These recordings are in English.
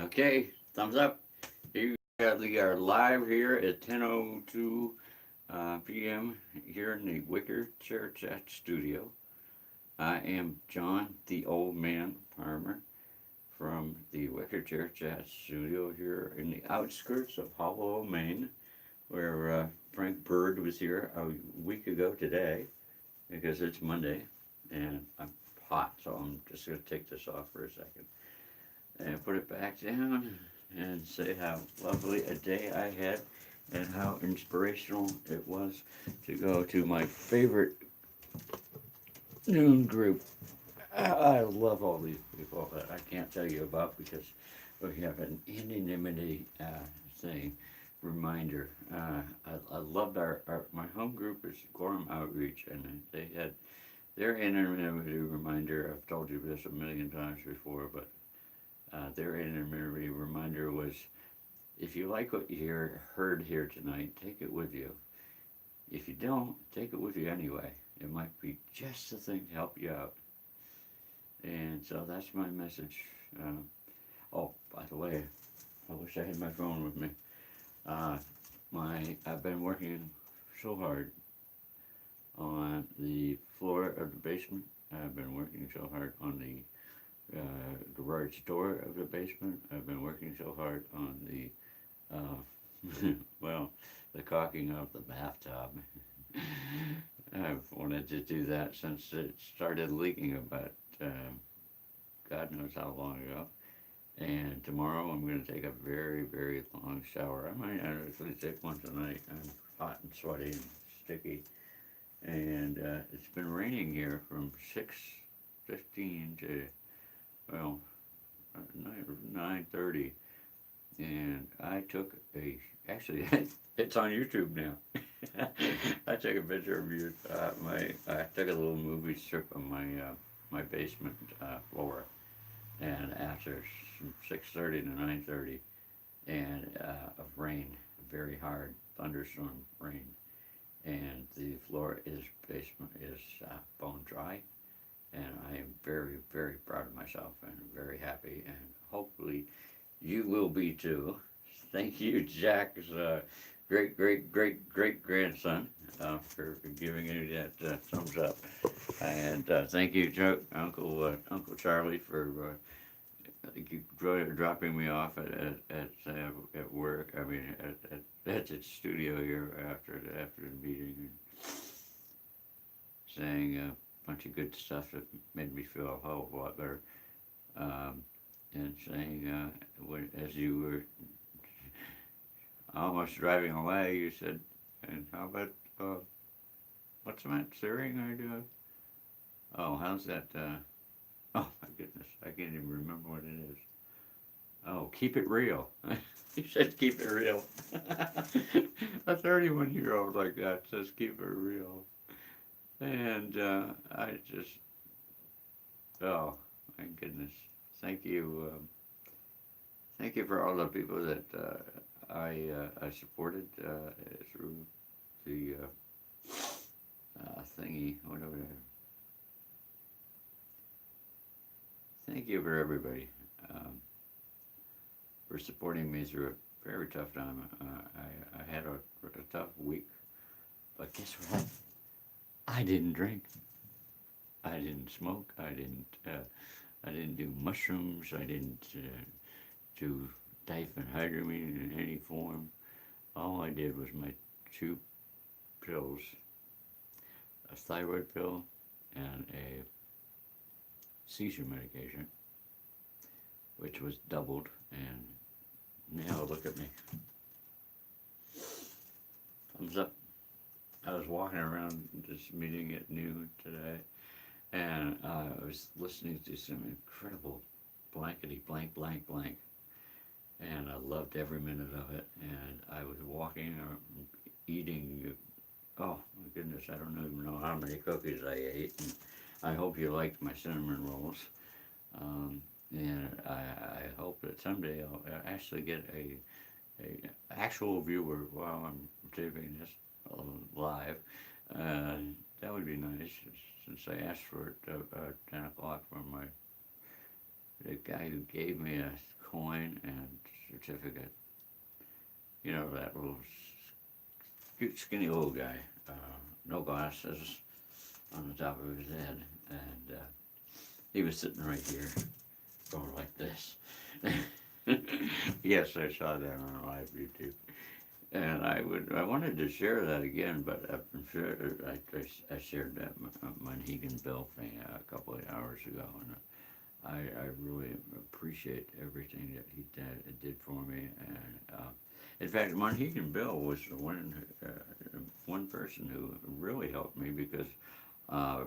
Okay, thumbs up. We are live here at 10:02 p.m. here in the Wicker Chair Chat studio. I am John, the old man farmer, from the Wicker Chair Chat studio here in the outskirts of Hollow, Maine, where Frank Bird was here a week ago today because it's Monday and I'm hot, so I'm just going to take this off for a second and put it back down and say how lovely a day I had and how inspirational it was to go to my favorite noon group. I love all these people that I can't tell you about because we have an anonymity thing reminder. I loved my home group is Gorham Outreach, and they had their anonymity reminder. I've told you this a million times before, but their anonymity reminder was, if you like what you heard here tonight, take it with you. If you don't, take it with you anyway. It might be just the thing to help you out. And so that's my message. Oh, by the way, I wish I had my phone with me. Uh, I've been working so hard on the floor of the basement. I've been working so hard on the garage door of the basement. I've been working so hard on the well, the caulking of the bathtub. I've wanted to do that since it started leaking about God knows how long ago. And tomorrow I'm going to take a very, very long shower. I might actually take one tonight. I'm hot and sweaty and sticky. And it's been raining here from 6:15 to, well, 9:30. And I took actually, it's on YouTube now. I took a picture of I took a little movie strip of my basement floor, and after 6:30 to 9:30, and of rain, very hard thunderstorm rain, and the floor is basement is bone dry, and I am very, very proud of myself and very happy, and hopefully you will be too. Thank you, Jack's great, great, great, great grandson, for giving me that thumbs up. And thank you, Uncle Charlie, for dropping me off at work. I mean, at the studio here after the meeting, and saying a bunch of good stuff that made me feel a whole lot better. Um, and saying, as you were almost driving away, you said, and how about, what's that searing I do? Oh, how's that, oh my goodness, I can't even remember what it is. Oh, keep it real. You said keep it real. A 31-year-old like that says keep it real. And I just, oh my goodness. Thank you. Thank you for all the people that I supported through the thingy, whatever. Thank you for everybody for supporting me through a very tough time. I had a tough week, but guess what? I didn't drink. I didn't smoke. I didn't do mushrooms. I didn't do diphenhydramine in any form. All I did was my 2 pills, a thyroid pill and a seizure medication, which was doubled, and now look at me. Thumbs up. I was walking around this meeting at noon today, and I was listening to some incredible blankety blank blank blank, and I loved every minute of it. And I was walking or eating. Oh my goodness, I don't even know how many cookies I ate. And I hope you liked my cinnamon rolls. And I hope that someday I'll actually get a actual viewer while I'm taping this live. Uh, that would be nice, since I asked for it 10 o'clock for my the guy who gave me a coin and certificate, you know, that little cute, skinny old guy, no glasses on the top of his head, and he was sitting right here, going like this. Yes, I saw that on live YouTube. And I wanted to share that again, but I'm sure I shared that Monhegan Bill thing a couple of hours ago, and I really appreciate everything that he did for me. And in fact, Monhegan Bill was the one person who really helped me because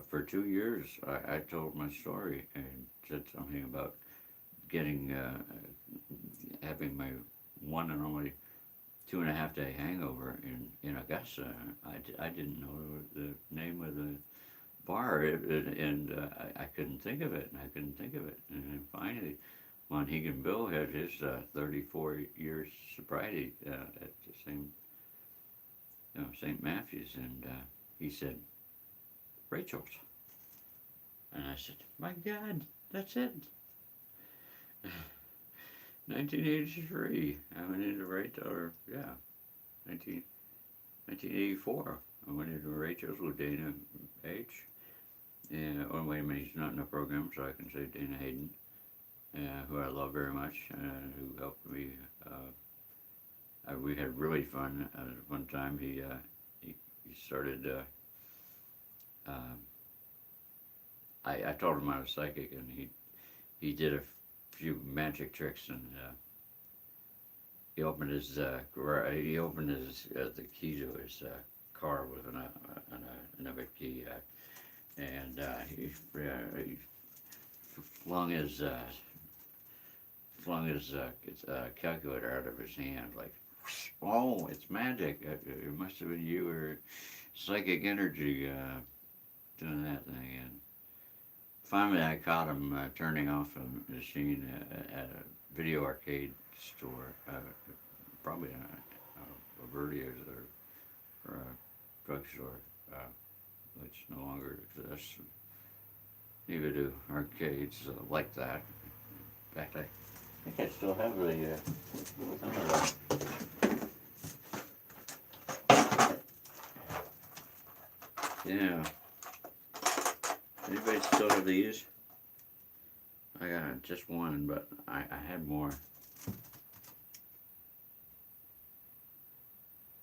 for 2 years I told my story and said something about getting having my one and only 2.5 day hangover in Augusta. I didn't know the name of the bar, and I couldn't think of it, and I couldn't think of it. And then finally, Monhegan Bill had his 34 years sobriety at the same, St. Matthew's, and he said, Rachel's. And I said, my God, that's it. 1983, I went into Rachel, 1984, I went into Rachel's with Dana H. And, oh, wait a minute, he's not in the program, so I can say Dana Hayden, who I love very much, who helped me. We had really fun. One time he started, I told him I was psychic, and he did a few magic tricks, and he opened his the key to his car with another key, and he flung his calculator out of his hand like, oh, it's magic. It must have been you or psychic energy doing that thing. And finally, I caught him turning off a machine at a video arcade store, probably a Verdi's or a drugstore, which no longer exists. Neither do arcades like that. In fact, I think I still have some of yeah. Anybody still have these? I got just one, but I had more.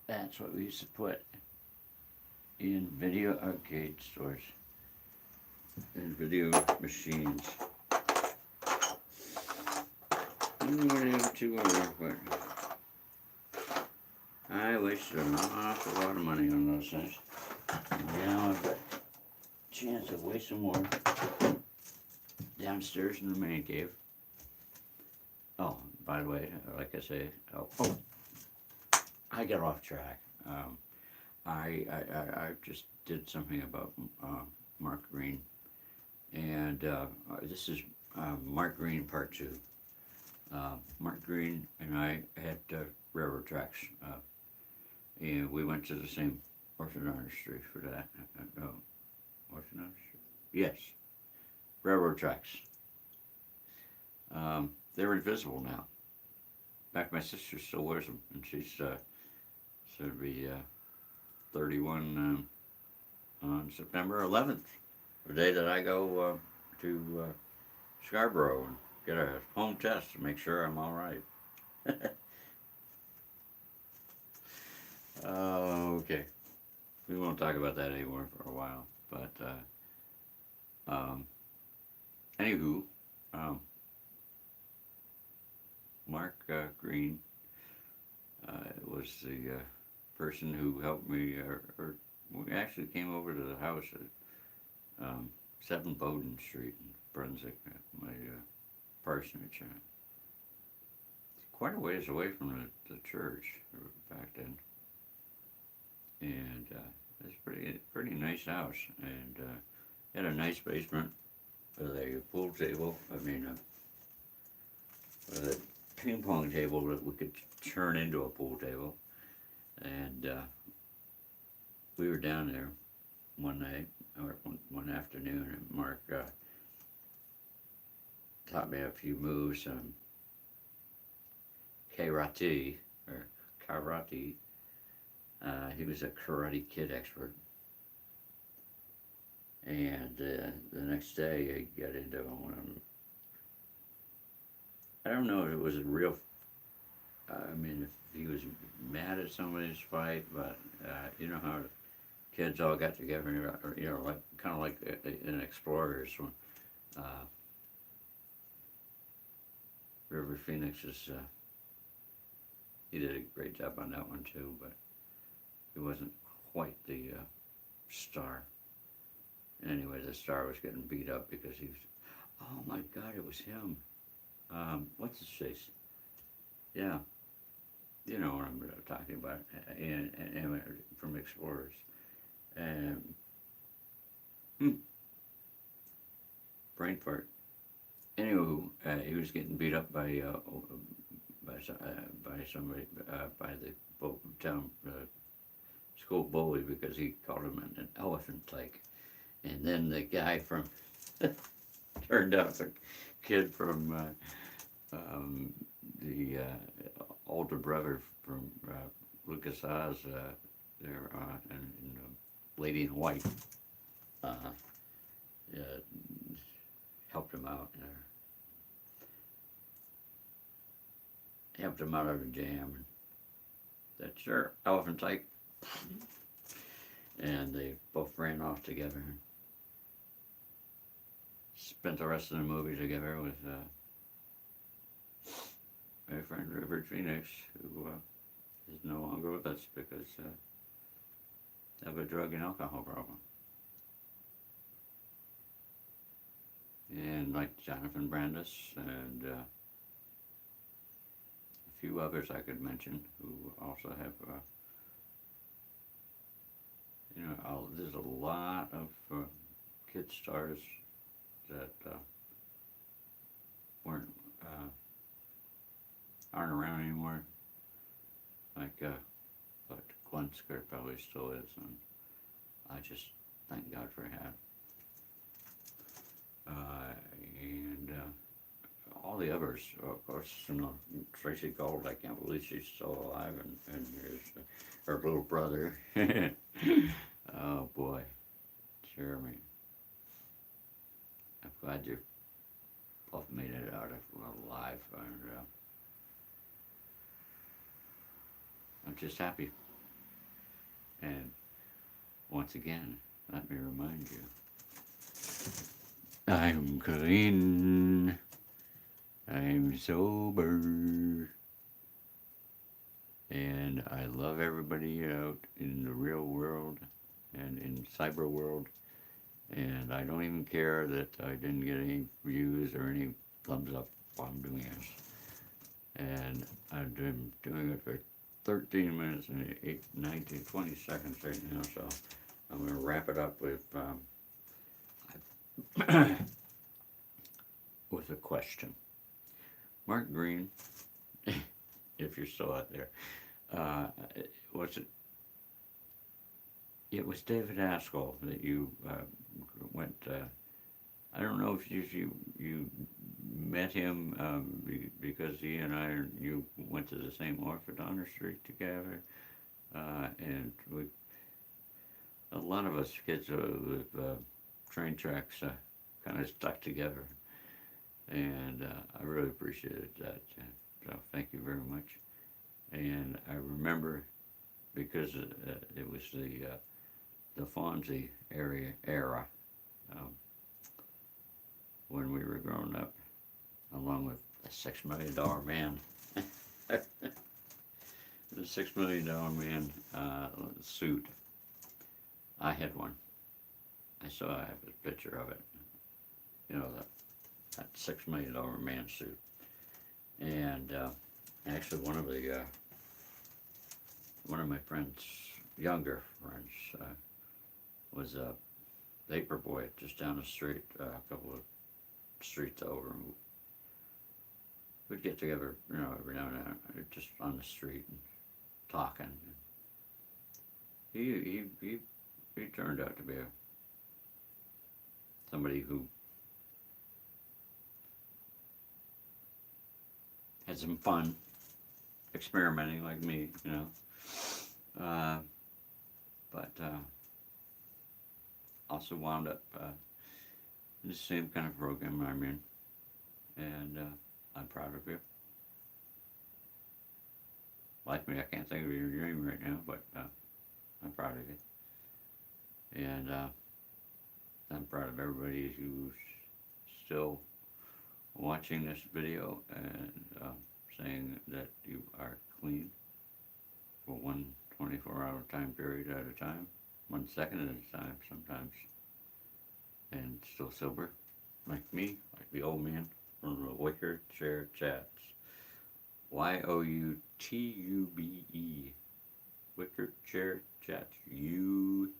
That's what we used to put in video arcade stores and video machines. I don't know what I have two other, but I wasted an awful lot of money on those things. Now I've got a chance of wasting more downstairs in the man cave. Oh, by the way, like I say, I got off track. I just did something about Mark Green, and this is Mark Green Part 2. Mark Green and I had railroad tracks, and we went to the same orthodontistry for that. No, orthodontistry? Yes, railroad tracks. They're invisible now. In fact, my sister still wears them, and she's said to be 31 on September 11th, the day that I go to Scarborough and get a home test to make sure I'm all right. Okay. We won't talk about that anymore for a while, but anywho, Mark Green was the person who helped me, or we actually came over to the house at 7 Bowden Street in Brunswick, my parsonage. Quite a ways away from the church back then. And it's pretty nice house, and had a nice basement with a pool table. With a ping pong table that we could turn into a pool table. And we were down there one night, or one afternoon, and Mark taught me a few moves, karate, or karate. He was a Karate Kid expert. And the next day I got into one. I don't know if it was a real. I mean, if he was mad at somebody's fight, but you know how kids all got together, or, like kind of like in Explorers when uh, River Phoenix is. He did a great job on that one too, but he wasn't quite the star. Anyway, the star was getting beat up because he was. Oh my God, it was him. What's his face? Yeah, you know what I'm talking about, and from Explorers. And brain fart. Anyway, he was getting beat up by somebody by the town school bully because he called him an elephant tyke. And then the guy from turned out the kid from the older brother from Lucas Oz there and Lady in White uh, helped him out. Helped him out of a jam. And said, "Sure, elephant tyke." And they both ran off together. And spent the rest of the movie together with my friend River Phoenix, who is no longer with us because of a drug and alcohol problem. And like Jonathan Brandis and a few others I could mention who also have, there's a lot of kid stars that aren't around anymore. Like, but Glenn Skirt probably still is, and I just thank God for him. And all the others, of course, Tracy Gold, I can't believe she's still alive, and here's her little brother. Oh boy, Jeremy. I'm glad you both made it out alive, and I'm just happy. And once again, let me remind you, I'm clean, I'm sober, and I love everybody out in the real world and in cyber world, and I don't even care that I didn't get any views or any thumbs up while I'm doing this. And I've been doing it for 13 minutes and 20 seconds right now, so I'm going to wrap it up with with a question. Mark Green, if you're still out there, was it? It was David Haskell that you went. I don't know if you met him because he and you went to the same orthodontistry together, and a lot of us kids with train tracks kind of stuck together, and I really appreciated that. So thank you very much. And I remember because it was the Fonzie era. When we were growing up, along with the $6 million man. The $6 million man suit. I had one. I have a picture of it. You know, that $6 million man suit. And actually one of my friends, younger friends, was a paper boy just down the street, a couple of streets over, and we'd get together, every now and then, just on the street and talking. He turned out to be somebody who had some fun experimenting like me, you know. But also wound up in the same kind of program I'm in, and I'm proud of you. Like me, I can't think of your name right now, but I'm proud of you. And I'm proud of everybody who's still watching this video and saying that you are clean for one 24-hour time period at a time, 1 second at a time sometimes, and still sober, like me, like the old man from the Wicker Chair Chats. Youtube, Wicker Chair Chats, YouTube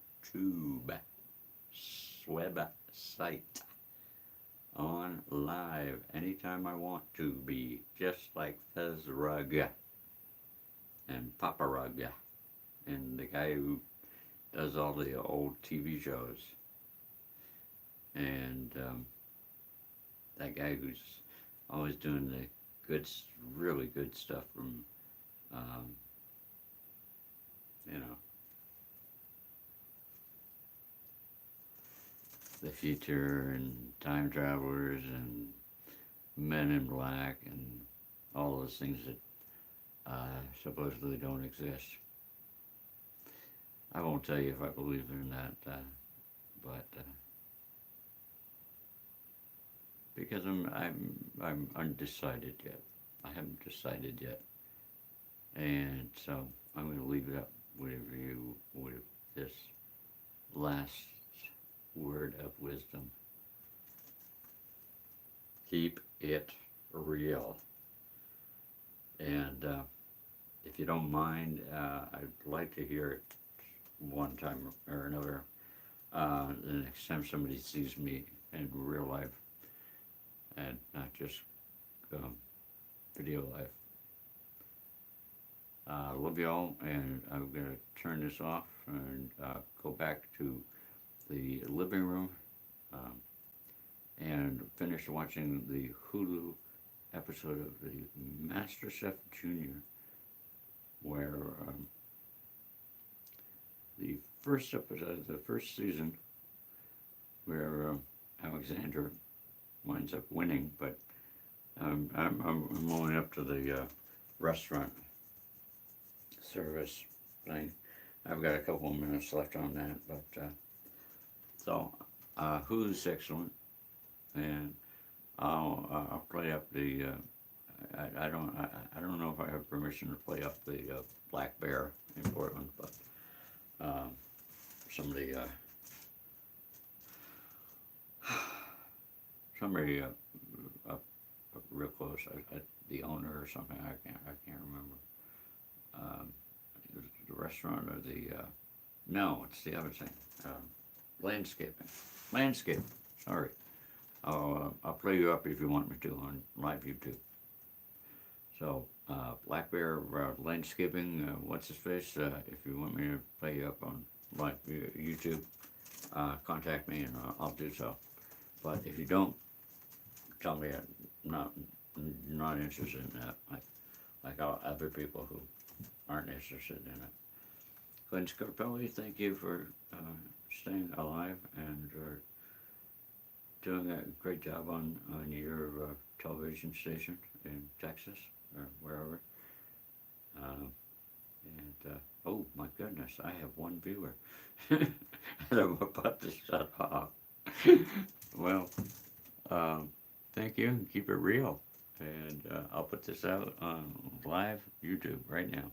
website, on live anytime I want to be, just like Fez Rug and Papa Rug and the guy who does all the old TV shows, and that guy who's always doing the good, really good stuff from, you know, the future and time travelers and men in black and all those things that supposedly don't exist. I won't tell you if I believe in that, but because I'm undecided yet. I haven't decided yet, and so I'm going to leave it up with you with this last word of wisdom. Keep it real. And if you don't mind, I'd like to hear it one time or another the next time somebody sees me in real life and not just video life. Love y'all, and I'm going to turn this off and go back to the living room and finish watching the Hulu episode of the MasterChef Junior, where the first episode of the first season, where Alexander winds up winning, but I'm only up to the restaurant service thing. I've got a couple of minutes left on that, but so Hulu's excellent, and I'll play up the. I don't know if I have permission to play up the Black Bear in Portland, but somebody real close, the owner or something. I can't remember. The restaurant or the no, it's the other thing. Landscaping. Sorry. I'll play you up if you want me to on live YouTube. So Black Bear Landscaping. What's his face? If you want me to play you up on live YouTube, contact me and I'll do so. But if you don't, tell me I'm not interested in that. Like other people who aren't interested in it. Glenn Scarpelli, thank you for staying alive and doing a great job on your television station in Texas or wherever. Oh my goodness, I have one viewer. And I'm about to shut off. Well, thank you, and keep it real. And I'll put this out on live YouTube right now.